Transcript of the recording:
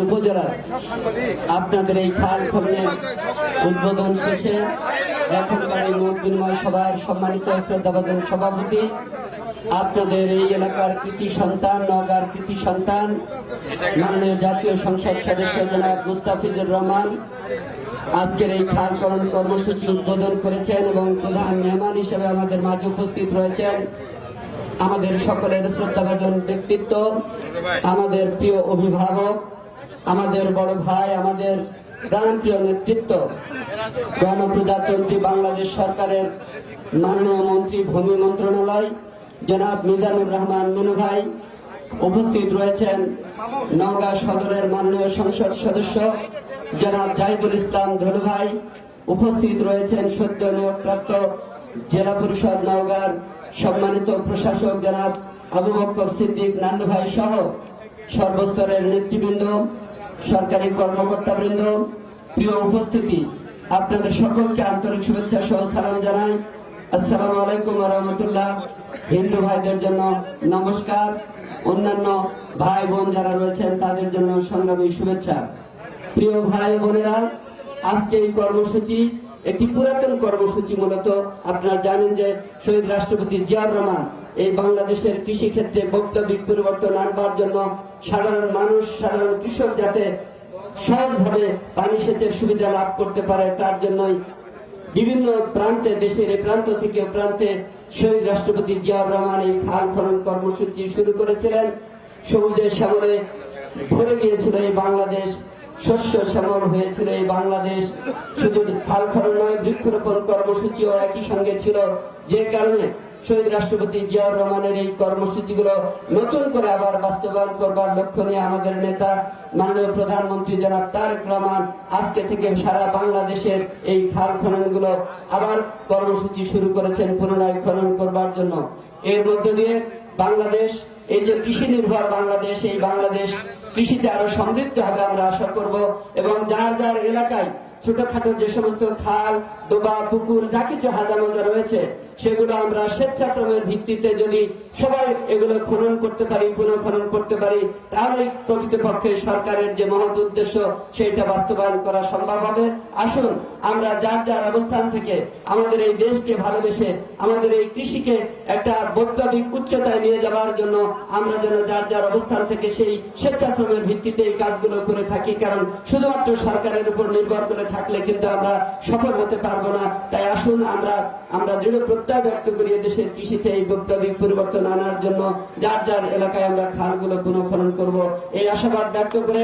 উপজেলা আপনাদের এই খাল খননের উদ্বোধন শেষে এখনকার এই মত বিনিময় সভার সম্মানিত শ্রদ্ধাভাজন সভাপতি, আপনাদের এই এলাকার কৃতি সন্তান, নওগাঁর কৃতি সন্তান, মাননীয় জাতীয় সংসদ সদস্য জনাব মুস্তাফিজুর রহমান আজকের এই খাল খনন কর্মসূচি উদ্বোধন করেছেন এবং প্রধান মেহমান হিসেবে আমাদের মাঝে উপস্থিত রয়েছেন আমাদের সকলের শ্রদ্ধাভাজন ব্যক্তিত্ব, আমাদের প্রিয় অভিভাবক, আমাদের বড় ভাই, আমাদের প্রাণপ্রিয় নেতৃত্ব, গণপ্রজাতন্ত্রী বাংলাদেশ সরকারের মাননীয় মন্ত্রী ভূমি মন্ত্রণালয় জনাব মিজানুর রহমান মিনু ভাই, উপস্থিত রয়েছেন নওগাঁ সদরের মাননীয় সংসদ সদস্য জনাব জাহিদুল ইসলাম ধনু ভাই, উপস্থিত রয়েছেন সদ্য নিয়োগপ্রাপ্ত জেলা পরিষদ নওগাঁর সম্মানিত প্রশাসক জনাব আবু বকর সিদ্দিক নান্নু ভাই সহ সর্বস্তরের নেতৃবৃন্দ, সরকারি কর্মকর্তাবৃন্দ, প্রিয় উপস্থিতি, আপনাদের সকলকে আন্তরিক শুভেচ্ছা সহ সালাম জানাই। আসসালামু আলাইকুম ওয়া রাহমাতুল্লাহ। হিন্দু ভাইদের জন্য নমস্কার, অন্যান্য ভাই বোন যারা রয়েছেন তাদের জন্য সংগ্রামী শুভেচ্ছা। প্রিয় ভাই বোনেরা, আজকে এই কর্মসূচি একটি পুরাতন কর্মসূচি। মূলত আপনারা জানেন যে শহীদ রাষ্ট্রপতি জিয়াউর রহমান এই বাংলাদেশের কৃষি ক্ষেত্রে বৈপ্লবিক পরিবর্তন আনবার জন্য সাধারণ মানুষ, সাধারণ কৃষক যাতে সহজভাবে পানি সেচের সুবিধা লাভ করতে পারে তার জন্যই বিভিন্ন প্রান্তে, দেশের এই প্রান্ত থেকে প্রান্তে শহীদ রাষ্ট্রপতি জিয়াউর রহমান এই খাল খনন কর্মসূচি শুরু করেছিলেন। সবুজে শ্যামলে ভরে গিয়েছিল এই বাংলাদেশ, শস্য শ্যামল হয়েছিল এই বাংলাদেশ। শুধু খাল খনন নয়, বৃক্ষরোপণ কর্মসূচিও একই সঙ্গে ছিল, যে কারণে শহীদ রাষ্ট্রপতি জিয়াউর রহমানের এই কর্মসূচিগুলো নতুন করে আবার বাস্তবায়ন করবার লক্ষ্য নিয়ে আমাদের নেতা মাননীয় প্রধানমন্ত্রী জনাব তারেক রহমান আজকে থেকে সারা বাংলাদেশের এই খাল খননগুলো আবার কর্মসূচি শুরু করেছেন পুনরায় খনন করবার জন্য। এর মধ্য দিয়ে বাংলাদেশ, এই যে কৃষি নির্ভর বাংলাদেশ, এই বাংলাদেশ কৃষিতে আরো সমৃদ্ধ হবে আমরা আশা করব। এবং যার যার এলাকায় ছোটখাটো যে সমস্ত খাল, ডোবা, পুকুর যা কিছু হাজামাজা রয়েছে সেগুলো আমরা স্বেচ্ছাশ্রমের ভিত্তিতে যদি সবাই এগুলো খনন করতে পারি, পুনঃখনন করতে পারি, তাহলে প্রকৃতপক্ষে সরকারের যে মহৎ উদ্দেশ্য সেইটা বাস্তবায়ন করা সম্ভব হবে। আসুন আমরা যার যার অবস্থান থেকে আমাদের এই দেশকে ভালোবেসে আমাদের এই কৃষিকে একটা বৈপ্লবিক উচ্চতায় নিয়ে যাওয়ার জন্য আমরা যেন যার যার অবস্থান থেকে সেই স্বেচ্ছাশ্রমের ভিত্তিতে এই কাজগুলো করে থাকি। কারণ শুধুমাত্র সরকারের উপর নির্ভর করে থাকলে কিন্তু আমরা সফল হতে পারবো না। তাই আসুন আমরা দৃঢ় প্রত্যয় ব্যক্ত করি দেশের কৃষিতে এই বৈপ্লবিক পরিবর্তন আনার জন্য যার যার এলাকায় আমরা খালগুলো পুনঃখনন করব, এই আশাবাদ ব্যক্ত করে